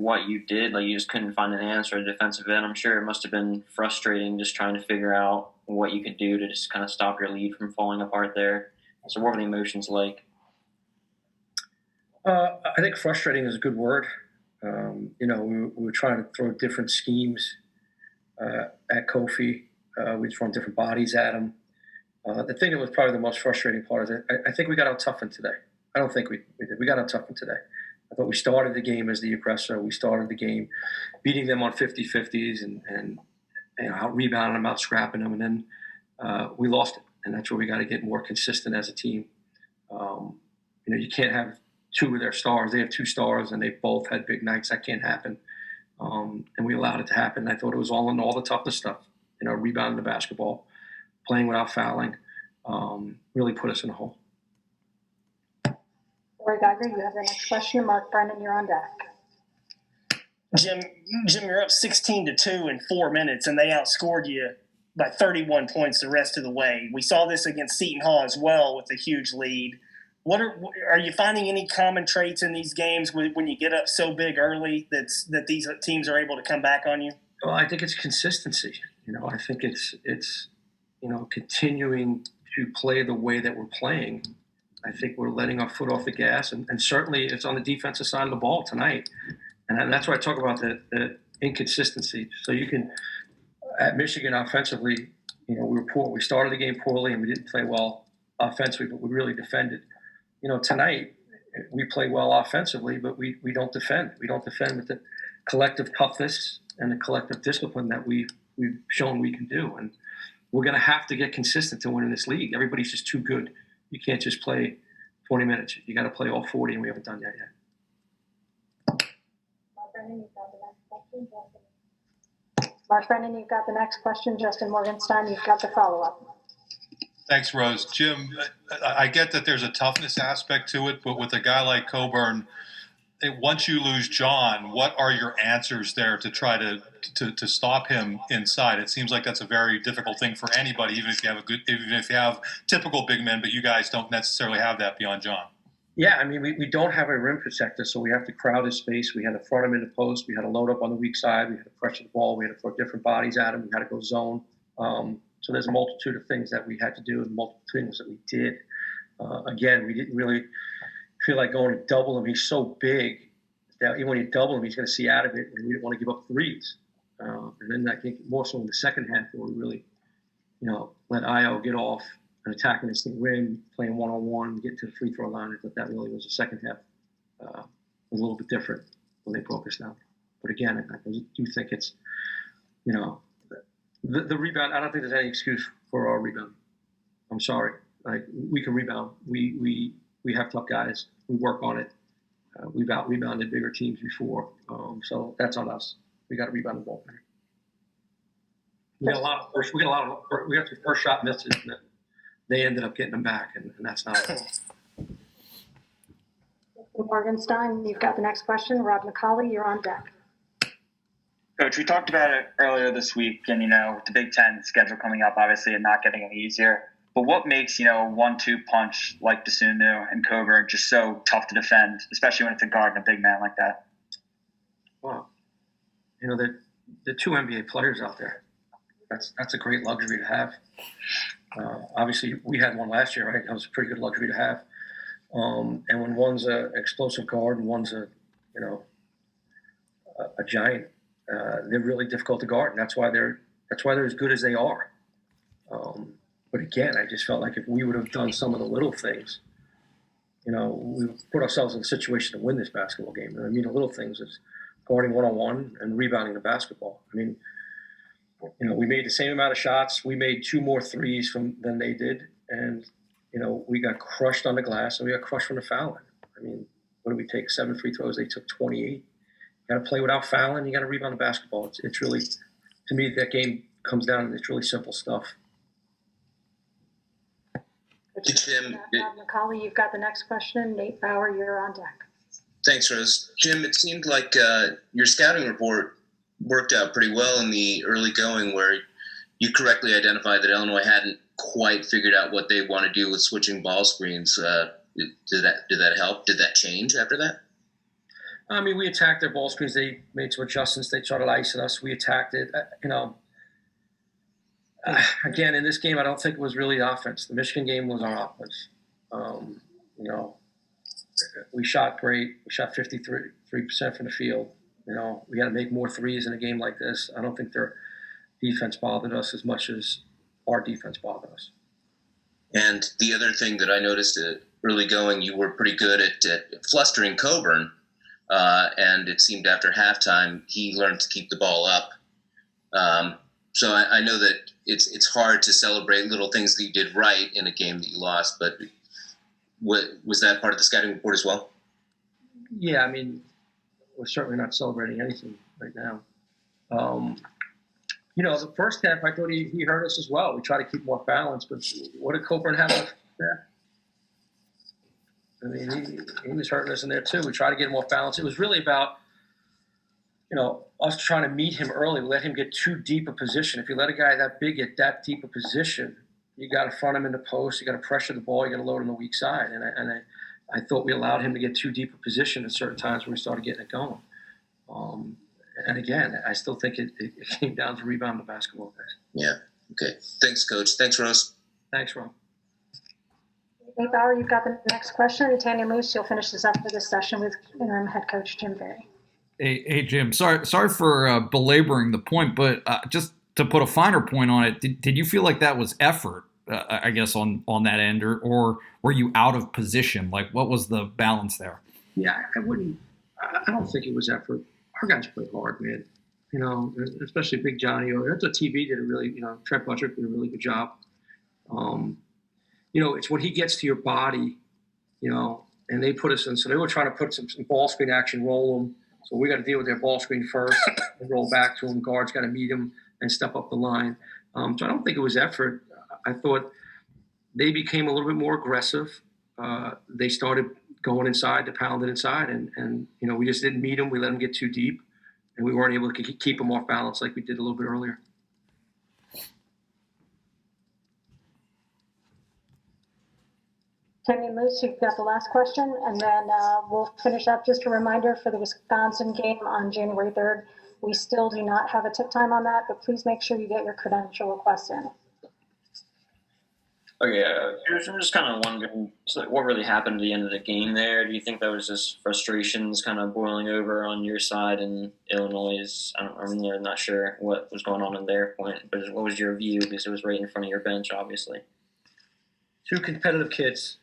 what you did. Like, you just couldn't find an answer at defensive end. I'm sure it must have been frustrating just trying to figure out what you could do to just kind of stop your lead from falling apart there. So what were the emotions like? I think frustrating is a good word. We were trying to throw different schemes at Kofi. We just thrown different bodies at him. The thing that was probably the most frustrating part is I think we got out toughened today. I don't think we did. We got out toughened today. I thought we started the game as the aggressor. We started the game beating them on 50-50s and out rebounding them, out scrapping them, and then we lost it. And that's where we got to get more consistent as a team. You can't have two of their stars. They have two stars, and they both had big nights. That can't happen. And we allowed it to happen. I thought it was all in all the toughest stuff. Rebounding the basketball, playing without fouling, really put us in a hole. Roy Geiger, you have the next question. Mark Brennan, you're on deck. Jim, you're up 16-2 in 4 minutes, and they outscored you by 31 points the rest of the way. We saw this against Seton Hall as well with a huge lead. Are you finding any common traits in these games when you get up so big early that these teams are able to come back on you? Well, I think it's consistency. I think it's continuing to play the way that we're playing. I think we're letting our foot off the gas, and certainly it's on the defensive side of the ball tonight. And that's why I talk about the inconsistency. So you can, at Michigan offensively, we were poor. We started the game poorly, and we didn't play well offensively, but we really defended. Tonight we play well offensively, but we don't defend. We don't defend with the collective toughness and the collective discipline that we've shown we can do. And we're going to have to get consistent to win in this league. Everybody's just too good. You can't just play 20 minutes. You got to play all 40, and we haven't done that yet. Mark Brennan, you've got the next question. Justin Morgenstein, you've got the follow-up. Thanks, Rose. Jim, I get that there's a toughness aspect to it, but with a guy like Coburn, once you lose John, what are your answers there to try to stop him inside? It seems like that's a very difficult thing for anybody, even if you have typical big men, but you guys don't necessarily have that beyond John. Yeah, I mean, we don't have a rim protector, so we have to crowd his space. We had to front him in the post. We had to load up on the weak side. We had to pressure the ball. We had to throw different bodies at him. We had to go zone. So there's a multitude of things that we had to do and multiple things that we did. Again, we didn't really feel like going to double him. He's so big that even when you double him, he's going to see out of it, and we didn't want to give up threes. And then I think more so in the second half where we really, let Io get off and attacking this thing rim, playing one-on-one, get to the free throw line. I thought that really was the second half a little bit different when they broke us down. But again, I do think it's, the rebound. I don't think there's any excuse for our rebound. I'm sorry. Like, we can rebound. We have tough guys. We work on it. We've out-rebounded bigger teams before. So that's on us. We got to rebound the ball better. We got some first shot misses, and they ended up getting them back, and that's not it. Morgenstein, you've got the next question. Rob McCauley, you're on deck. Coach, we talked about it earlier this week, and, with the Big Ten schedule coming up, obviously, and not getting any easier. But what makes, a 1-2 punch like Desunu and Coburn just so tough to defend, especially when it's a guard and a big man like that? Well, the two NBA players out there. That's a great luxury to have. Obviously, we had one last year, right? That was a pretty good luxury to have. And when one's an explosive guard and one's a giant, they're really difficult to guard, and that's why they're as good as they are. But again, I just felt like if we would have done some of the little things, we put ourselves in a situation to win this basketball game. And I mean, the little things is guarding one-on-one and rebounding the basketball. I mean, we made the same amount of shots. We made 2 more threes than they did, and we got crushed on the glass and we got crushed from the fouling. I mean, what did we take? 7 free throws. They took 28. You got to play without fouling. You got to rebound the basketball. It's really, to me, that game comes down to it's really simple stuff. Jim, McCauley, you've got the next question. Nate Bauer, you're on deck. Thanks, Rose. Jim, it seemed like your scouting report worked out pretty well in the early going, where you correctly identified that Illinois hadn't quite figured out what they want to do with switching ball screens. Did that help? Did that change after that? I mean, we attacked their ball screens. They made some adjustments. They started icing us. We attacked it. Again, in this game, I don't think it was really offense. The Michigan game was our offense. We shot great. We shot 53% from the field. We got to make more threes in a game like this. I don't think their defense bothered us as much as our defense bothered us. And the other thing that I noticed early going, you were pretty good at flustering Coburn. And it seemed after halftime, he learned to keep the ball up. So I know that it's hard to celebrate little things that you did right in a game that you lost, but was that part of the scouting report as well? Yeah, I mean, we're certainly not celebrating anything right now. The first half, I thought he hurt us as well. We tried to keep more balance, but what did Coburn have there? I mean, he was hurting us in there too. We tried to get more balance. It was really about, us trying to meet him early, let him get too deep a position. If you let a guy that big get that deep a position, you got to front him in the post. You got to pressure the ball. You got to load on the weak side. And I thought we allowed him to get too deep a position at certain times when we started getting it going. And again, I still think it came down to rebound the basketball guys. Yeah. Okay. Thanks, Coach. Thanks, Rose. Thanks, Ron. Nate Bauer, you've got the next question. And Tanya Moose, you'll finish this up for this session with interim head coach Jim Ferry. Hey, Jim. Sorry for belaboring the point, but just to put a finer point on it, did you feel like that was effort? I guess on that end, or were you out of position? Like, what was the balance there? Yeah, I don't think it was effort. Our guys played hard, man. Especially Big Johnny. That's what TV did a really, Trent Buttrick did a really good job. It's when he gets to your body, and they put us in. So they were trying to put some ball screen action, roll them. So we got to deal with their ball screen first and roll back to them. Guards got to meet them and step up the line. So I don't think it was effort. I thought they became a little bit more aggressive. They started going inside to pound it inside, and we just didn't meet them. We let them get too deep, and we weren't able to keep them off balance like we did a little bit earlier. Tanya Moose, you've got the last question, and then we'll finish up. Just a reminder for the Wisconsin game on January 3rd. We still do not have a tip time on that, but please make sure you get your credential request in. Okay, I'm just kind of wondering, what really happened at the end of the game there? Do you think that was just frustrations kind of boiling over on your side and Illinois'? I'm really not sure what was going on in their point, but what was your view? Because it was right in front of your bench, obviously. Two competitive kids.